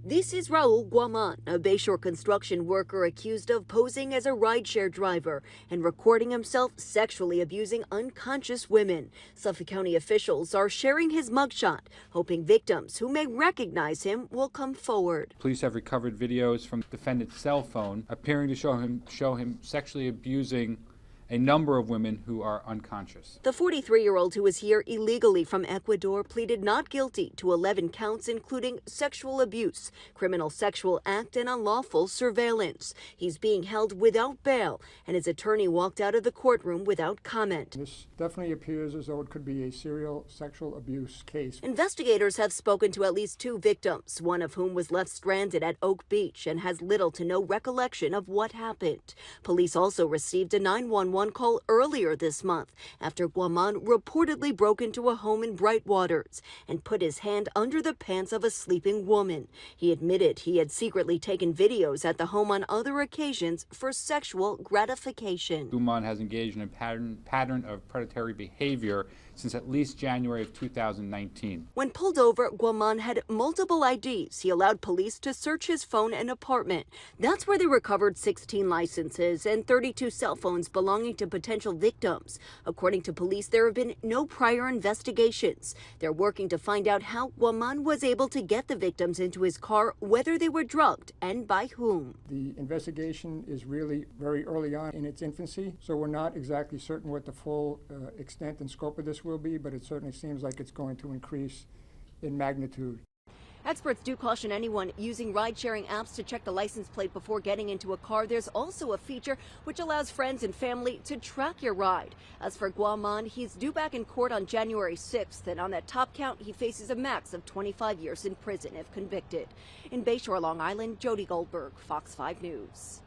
This is Raul Guaman, a Bayshore construction worker accused of posing as a rideshare driver and recording himself sexually abusing unconscious women. Suffolk County officials are sharing his mugshot, hoping victims who may recognize him will come forward. Police have recovered videos from the defendant's cell phone appearing to show him sexually abusing a number of women who are unconscious. The 43-year-old who was here illegally from Ecuador pleaded not guilty to 11 counts, including sexual abuse, criminal sexual act, and unlawful surveillance. He's being held without bail, and his attorney walked out of the courtroom without comment. This definitely appears as though it could be a serial sexual abuse case. Investigators have spoken to at least 2 victims, one of whom was left stranded at Oak Beach and has little to no recollection of what happened. Police also received a 911 call earlier this month after Guaman reportedly broke into a home in Brightwaters and put his hand under the pants of a sleeping woman. He admitted he had secretly taken videos at the home on other occasions for sexual gratification. Guaman has engaged in a pattern of predatory behavior since at least January of 2019. When pulled over, Guaman had multiple IDs. He allowed police to search his phone and apartment. That's where they recovered 16 licenses and 32 cell phones belonging to potential victims. According to police, there have been no prior investigations. They're working to find out how Guaman was able to get the victims into his car, whether they were drugged, and by whom. The investigation is really very early on in its infancy, so we're not exactly certain what the full extent and scope of this will be, but it certainly seems like it's going to increase in magnitude. Experts do caution anyone using ride-sharing apps to check the license plate before getting into a car. There's also a feature which allows friends and family to track your ride. As for Guaman, he's due back in court on January 6th, and on that top count, he faces a max of 25 years in prison if convicted. In Bayshore, Long Island, Jody Goldberg, Fox 5 News.